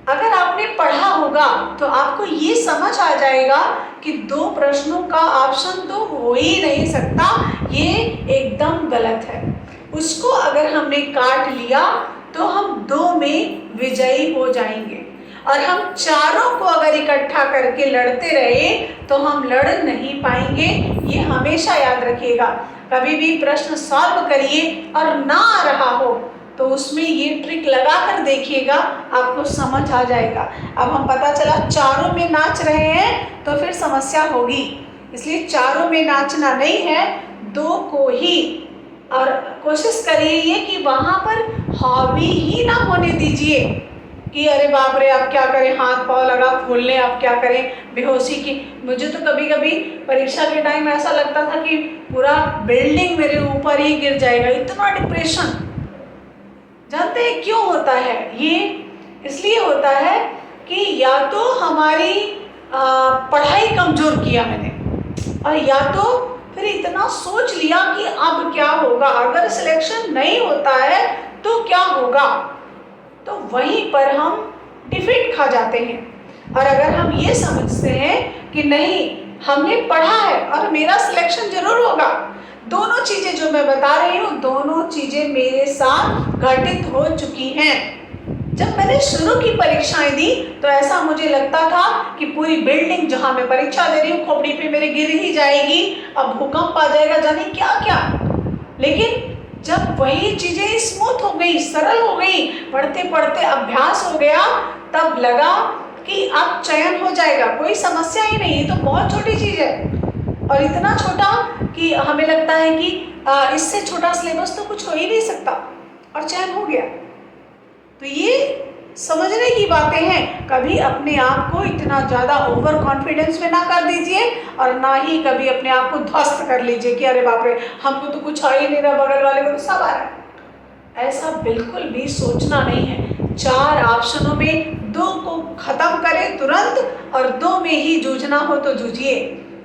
अगर आपने पढ़ा होगा तो आपको ये समझ आ जाएगा कि दो प्रश्नों का ऑप्शन तो हो ही नहीं सकता, ये एकदम गलत है। उसको अगर हमने काट लिया तो हम दो में विजयी हो जाएंगे, और हम चारों को अगर इकट्ठा करके लड़ते रहे तो हम लड़ नहीं पाएंगे। ये हमेशा याद रखिएगा। कभी भी प्रश्न सॉल्व करिए और ना आ रहा हो तो उसमें ये ट्रिक लगा कर देखिएगा, आपको समझ आ जाएगा। अब हम पता चला चारों में नाच रहे हैं तो फिर समस्या होगी, इसलिए चारों में नाचना नहीं है, दो को ही। और कोशिश करिए ये कि वहाँ पर हॉबी ही ना होने दीजिए कि अरे बाप रे अब क्या करें, हाथ पाँव लगा फूल लें, अब क्या करें, बेहोशी की। मुझे तो कभी कभी परीक्षा के टाइम ऐसा लगता था कि पूरा बिल्डिंग मेरे ऊपर ही गिर जाएगा, इतना डिप्रेशन। जानते हैं क्यों होता है? ये इसलिए होता है कि या तो हमारी पढ़ाई कमजोर किया मैंने, और या तो फिर इतना सोच लिया कि अब क्या होगा, अगर सिलेक्शन नहीं होता है तो क्या होगा, तो वहीं पर हम डिफीट खा जाते हैं। और अगर हम ये समझते हैं कि नहीं हमने पढ़ा है और मेरा सिलेक्शन जरूर होगा, दोनों चीजें जो मैं बता रही हूँ दोनों चीजें मेरे साथ घटित हो चुकी हैं। जब मैंने शुरू की परीक्षाएं दी तो ऐसा मुझे लगता था कि पूरी बिल्डिंग जहां मैं परीक्षा दे रही हूँ खोपड़ी पे मेरे गिर ही जाएगी, अब भूकंप आ जाएगा, जाने क्या क्या। लेकिन जब वही चीजें स्मूथ हो गई, सरल हो गई, पढ़ते पढ़ते अभ्यास हो गया, तब लगा कि अब चयन हो जाएगा, कोई समस्या ही नहीं, ये तो बहुत छोटी चीज है। और इतना छोटा कि हमें लगता है कि इससे छोटा सिलेबस तो कुछ हो ही नहीं सकता, और चयन हो गया। तो ये समझने की बातें हैं। कभी अपने आप को इतना ज़्यादा ओवर कॉन्फिडेंस में ना कर दीजिए, और ना ही कभी अपने आप को ध्वस्त कर लीजिए कि अरे बाप रे हमको तो कुछ आ ही नहीं रहा, बगल वाले को तो सब आ रहा है। ऐसा बिल्कुल भी सोचना नहीं है। चार ऑप्शनों में दो दो को खत्म करें तुरंत और दो में ही जूझना हो तो जूझिए,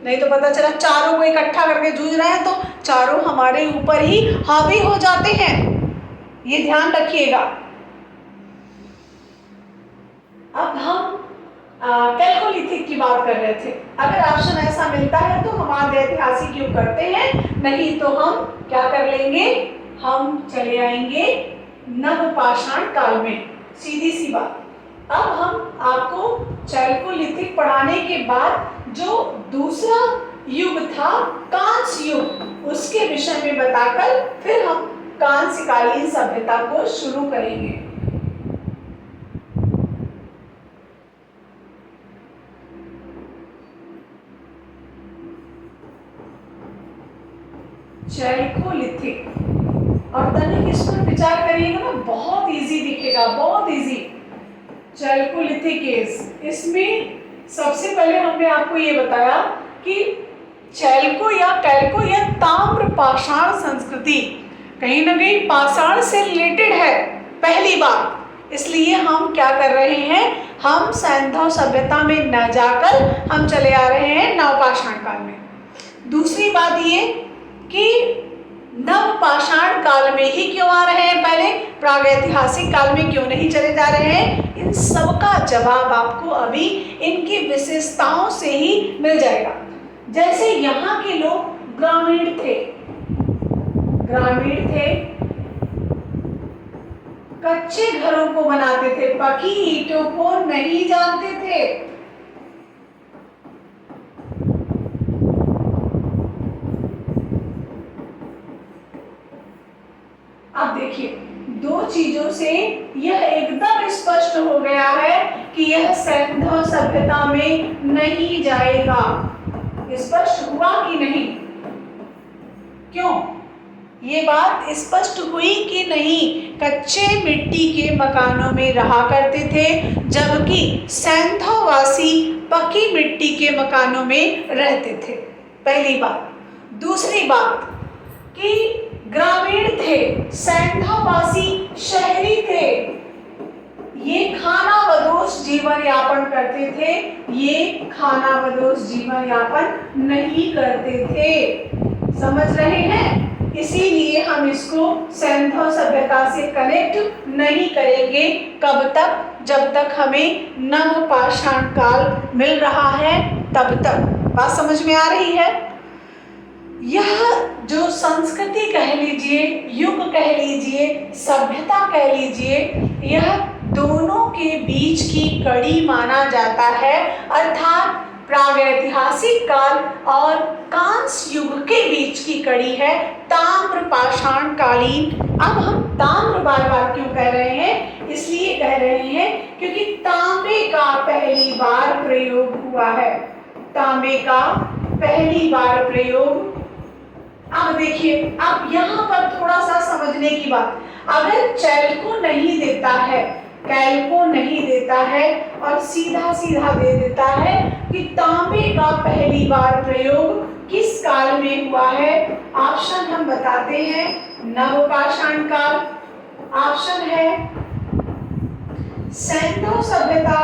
नहीं तो पता चला चारों को इकट्ठा करके जूझ रहे हैं तो चारों हमारे ऊपर ही हावी हो जाते हैं, ये ध्यान रखिएगा। अब हम कैलकोलिथिक की बात कर रहे थे। अगर ऑप्शन ऐसा मिलता है तो हम आद्य ऐतिहासिक युग करते हैं, नहीं तो हम क्या कर लेंगे, हम चले आएंगे नवपाषाण काल में, सीधी सी बात। अब हम आपको चैल्कोलिथिक पढ़ाने के बाद जो दूसरा युग था कांस्य युग, उसके विषय में बताकर फिर हम कांस्यकालीन सभ्यता को शुरू करेंगे। चैल्कोलिथिक, और तनिक इस पर विचार करिएगा ना, बहुत इजी दिखेगा, बहुत इजी। चैल्कोलिथिक एज, इसमें सबसे पहले हमने आपको ये बताया कि चैल्को या कैल्को या ताम्र पाषाण संस्कृति कहीं ना कहीं पाषाण से रिलेटेड है, पहली बात। इसलिए हम क्या कर रहे हैं, हम सैंधव सभ्यता में न जाकर हम चले आ रहे हैं नवपाषाण काल में। दूसरी बात ये कि नवपाषाण काल में ही क्यों आ रहे हैं, पहले प्रागैतिहासिक काल में क्यों नहीं चले जा रहे हैं, इन सब का जवाब आपको अभी इनकी विशेषताओं से ही मिल जाएगा। जैसे यहाँ के लोग ग्रामीण थे, कच्चे घरों को बनाते थे, पकी ईंटों को नहीं जानते थे। अब देखिए, दो चीजों से यह एकदम स्पष्ट हो गया है कि यह सैंधव सभ्यता में नहीं जाएगा। स्पष्ट हुआ कि नहीं, क्यों ये बात स्पष्ट हुई कि नहीं, कच्चे मिट्टी के मकानों में रहा करते थे, जबकि सैंधववासी पकी मिट्टी के मकानों में रहते थे, पहली बात। दूसरी बात कि ग्रामीण थे, सैंधववासी शहरी थे, ये खानाबदोश जीवन यापन करते थे, ये खानाबदोश जीवन यापन नहीं करते थे। समझ रहे हैं? इसीलिए हम इसको सैंधव सभ्यता से कनेक्ट नहीं करेंगे। कब तक? जब तक हमें नवपाषाण काल मिल रहा है तब तक। बात समझ में आ रही है? यह जो संस्कृति कह लीजिए, युग कह लीजिए, सभ्यता कह लीजिए, यह दोनों के बीच की कड़ी माना जाता है, अर्थात प्रागैतिहासिक काल और कांस्य युग के बीच की कड़ी है ताम्र पाषाण कालीन। अब हम ताम्र बार बार क्यों कह रहे हैं? इसलिए कह रहे हैं क्योंकि तांबे का पहली बार प्रयोग हुआ है, तांबे का पहली बार प्रयोग। अब देखिए, अब यहाँ पर थोड़ा सा समझने की बात, अगर चैल्को नहीं देता है, कैल्को नहीं देता है और सीधा सीधा दे देता है कि तांबे का पहली बार प्रयोग किस काल में हुआ है, ऑप्शन हम बताते हैं नवपाषाण काल, ऑप्शन है सैंधव सभ्यता,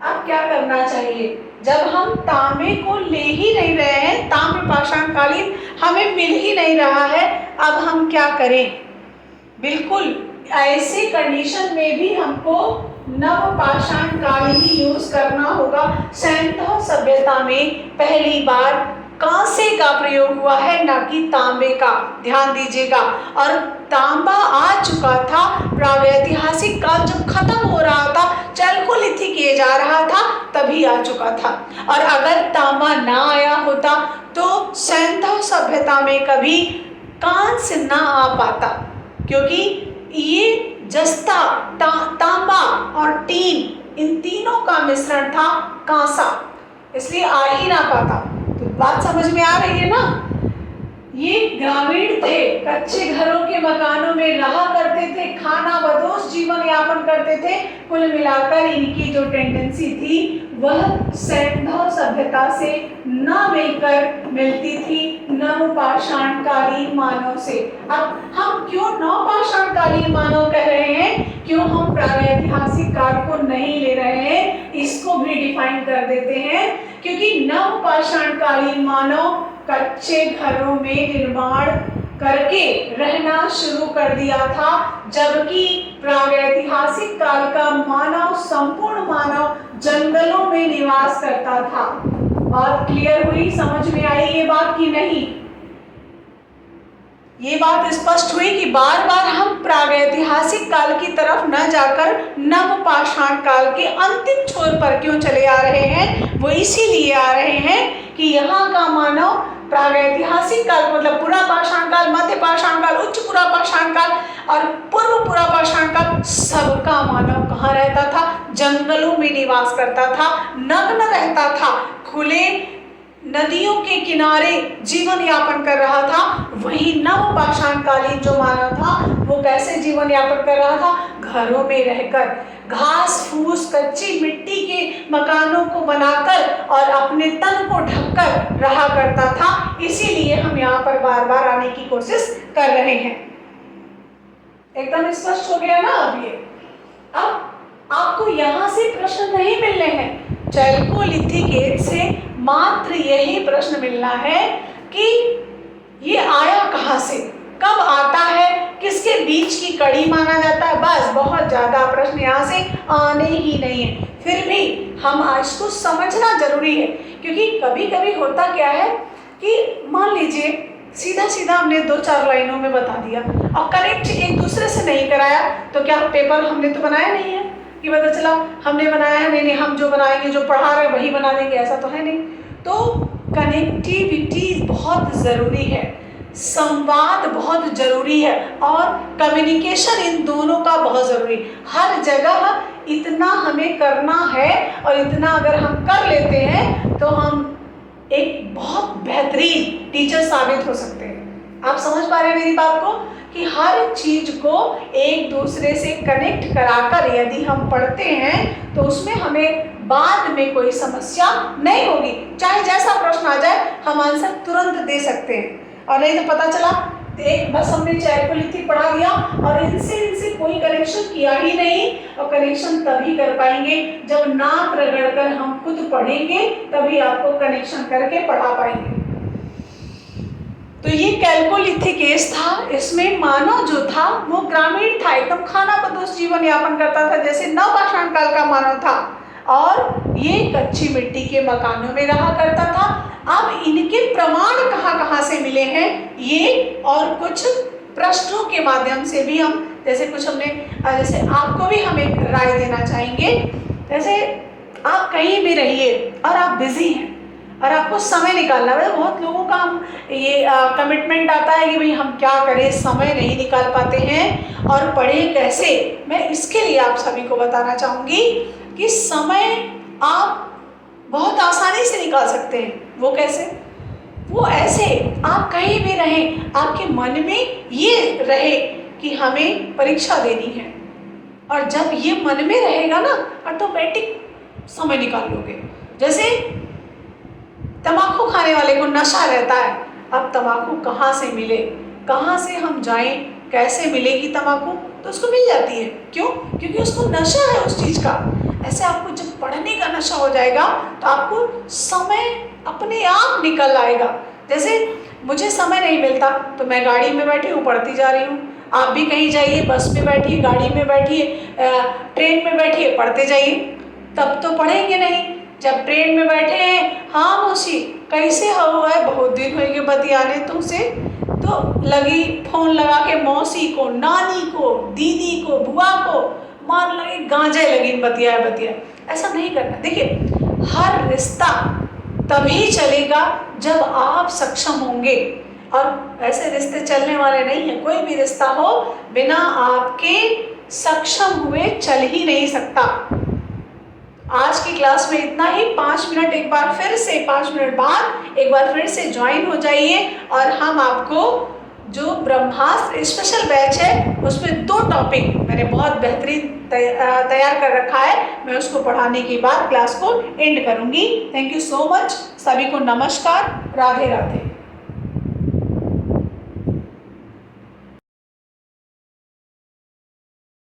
अब क्या करना चाहिए, जब हम तांबे को ले ही नहीं रहे हैं, ताम्र पाषाण कालीन हमें मिल ही नहीं रहा है, अब हम क्या करें? बिल्कुल ऐसे कंडीशन में भी हमको नवपाषाण काल ही यूज करना होगा। सैंधव सभ्यता में पहली बार कांसे का प्रयोग हुआ है, ना कि तांबे का, ध्यान दीजिएगा। और तांबा आ चुका था प्रागैतिहासिक काल जब खत्म हो रहा था, चैल्कोलिथिक एज आ रहा था, तभी आ चुका था। और अगर तांबा ना आया होता तो सैंधव सभ्यता में कभी कांस्य ना आ पाता, क्योंकि ये जस्ता, तांबा और टीन, इन तीनों का मिश्रण था कांसा, इसलिए आ ही ना पाता। तो बात समझ में आ रही है ना? ये ग्रामीण थे, कच्चे घरों के मकानों में रहा करते थे, खानाबदोश जीवन यापन करते थे। कुल मिलाकर इनकी जो टेंडेंसी थी वह सैंधव सभ्यता से न मिलकर मिलती थी, नवपाषाणकालीन मानव से। अब हम क्यों नवपाषाणकालीन मानव कह रहे हैं, क्यों हम प्रागैतिहासिक काल को नहीं ले रहे हैं, इसको भी डिफाइन कर देते हैं। क्योंकि नवपाषाणकालीन मानव कच्चे घरों में निर्माण करके रहना शुरू कर दिया था, जबकि प्रागैतिहासिक काल का मानव, संपूर्ण मानव जंगलों में निवास करता था। बात क्लियर हुई, समझ में आई ये बात कि नहीं? ये बात स्पष्ट हुई कि बार बार हम प्रागैतिहासिक काल की तरफ न जाकर नवपाषाण काल के अंतिम छोर पर क्यों चले आ रहे हैं? वो इसीलिए आ रहे हैं कि यहाँ का मानव प्रागैतिहासिक काल मतलब पुरापाषाण काल, मध्य पाषाण काल, उच्च पुरापाषाण काल और पूर्व पुरापाषाण काल, सबका मानव कहाँ रहता था? जंगलों में निवास करता था, नग्न रहता था, खुले नदियों के किनारे जीवन यापन कर रहा था। वही नवपाषाण कालीन जो मानव था वो कैसे जीवन यापन कर रहा था? घरों में रहकर, घास फूस, कच्ची मिट्टी के मकानों को बनाकर और अपने तन को ढककर रहा करता था। इसीलिए हम यहाँ पर बार बार आने की कोशिश कर रहे हैं। एकदम स्पष्ट हो गया ना अब ये? अब आपको यहाँ से प्रश्न नहीं मिलने हैं। चैल्कोलिथिक एज से मात्र यही प्रश्न मिलना है कि ये आया कहाँ से, कब आता है, किसके बीच की कड़ी माना जाता है। बस, बहुत ज़्यादा प्रश्न यहाँ से आने ही नहीं है। फिर भी हम आज को समझना जरूरी है, क्योंकि कभी कभी होता क्या है कि मान लीजिए सीधा सीधा हमने 2-4 लाइनों में बता दिया और कनेक्ट एक दूसरे से नहीं कराया, तो क्या पेपर हमने तो बनाया नहीं है कि पता चला हमने बनाया है, नहीं हम जो बनाएंगे, जो पढ़ा रहे वही बना देंगे, ऐसा तो है नहीं। तो कनेक्टिविटी बहुत ज़रूरी है, संवाद बहुत ज़रूरी है और कम्युनिकेशन इन दोनों का बहुत ज़रूरी है। हर जगह इतना हमें करना है और इतना अगर हम कर लेते हैं तो हम एक बहुत बेहतरीन टीचर साबित हो सकते हैं। आप समझ पा रहे हैं मेरी बात को कि हर चीज को एक दूसरे से कनेक्ट कराकर यदि हम पढ़ते हैं तो उसमें हमें बाद में कोई समस्या नहीं होगी। चाहे जैसा प्रश्न आ जाए हम आंसर तुरंत दे सकते हैं, और नहीं तो पता चला एक बस हमने चैल्कोलिथिक पढ़ा दिया और इनसे कोई कनेक्शन किया ही नहीं। और कनेक्शन तभी कर पाएंगे जब नाक रगड़कर हम खुद पढ़ेंगे, तभी आपको कनेक्शन करके पढ़ा पाएंगे। तो ये कैल्कोलिथिक एज था। इसमें मानव जो था वो ग्रामीण था, एकदम खानाबदोश जीवन यापन करता था जैसे नवपाषाण काल का मानव था, और ये कच्ची मिट्टी के मकानों में रहा करता था। अब इनके प्रमाण कहाँ कहाँ से मिले हैं ये और कुछ प्रश्नों के माध्यम से भी हम जैसे कुछ हमने जैसे आपको भी हम एक राय देना चाहेंगे। जैसे आप कहीं भी रहिए और आप बिजी हैं और आपको समय निकालना है, बहुत लोगों का हम ये कमिटमेंट आता है कि भाई हम क्या करें, समय नहीं निकाल पाते हैं और पढ़ें कैसे। मैं इसके लिए आप सभी को बताना चाहूँगी कि समय आप बहुत आसानी से निकाल सकते हैं। वो कैसे? वो ऐसे, आप कहीं भी रहें, आपके मन में ये रहे कि हमें परीक्षा देनी है, और जब ये मन में रहेगा ना ऑटोमेटिक समय निकाल लोगे। जैसे तम्बाकू खाने वाले को नशा रहता है, अब तम्बाकू कहाँ से मिले, कहाँ से हम जाएं, कैसे मिलेगी तम्बाकू, तो उसको मिल जाती है। क्यों? क्योंकि उसको नशा है उस चीज़ का। ऐसे आपको जब पढ़ने का नशा हो जाएगा तो आपको समय अपने आप निकल आएगा। जैसे मुझे समय नहीं मिलता तो मैं गाड़ी में बैठी हूँ, पढ़ती जा रही हूँ। आप भी कहीं जाइए, बस में बैठिए, गाड़ी में बैठिए, ट्रेन में बैठिए, पढ़ते जाइए, तब तो पढ़ेंगे नहीं। जब ट्रेन में बैठे हैं, हाँ मौसी कैसे हुआ है, बहुत दिन हो गए बतियाने तुमसे, तो लगी फोन लगा के मौसी को, नानी को, दीदी को, बुआ को, मान लगे गांजे लगी बतिया। ऐसा नहीं करना। देखिए, हर रिश्ता तभी चलेगा जब आप सक्षम होंगे, और ऐसे रिश्ते चलने वाले नहीं हैं। कोई भी रिश्ता हो बिना आपके सक्षम हुए चल ही नहीं सकता। आज की क्लास में इतना ही। 5 मिनट एक बार फिर से, 5 मिनट बाद एक बार फिर से ज्वाइन हो जाइए, और हम आपको जो ब्रह्मास्त्र स्पेशल बैच है उसमें 2 टॉपिक मैंने बहुत बेहतरीन तैयार कर रखा है, मैं उसको पढ़ाने के बाद क्लास को एंड करूंगी। Thank you so much. सभी को नमस्कार, राधे राधे।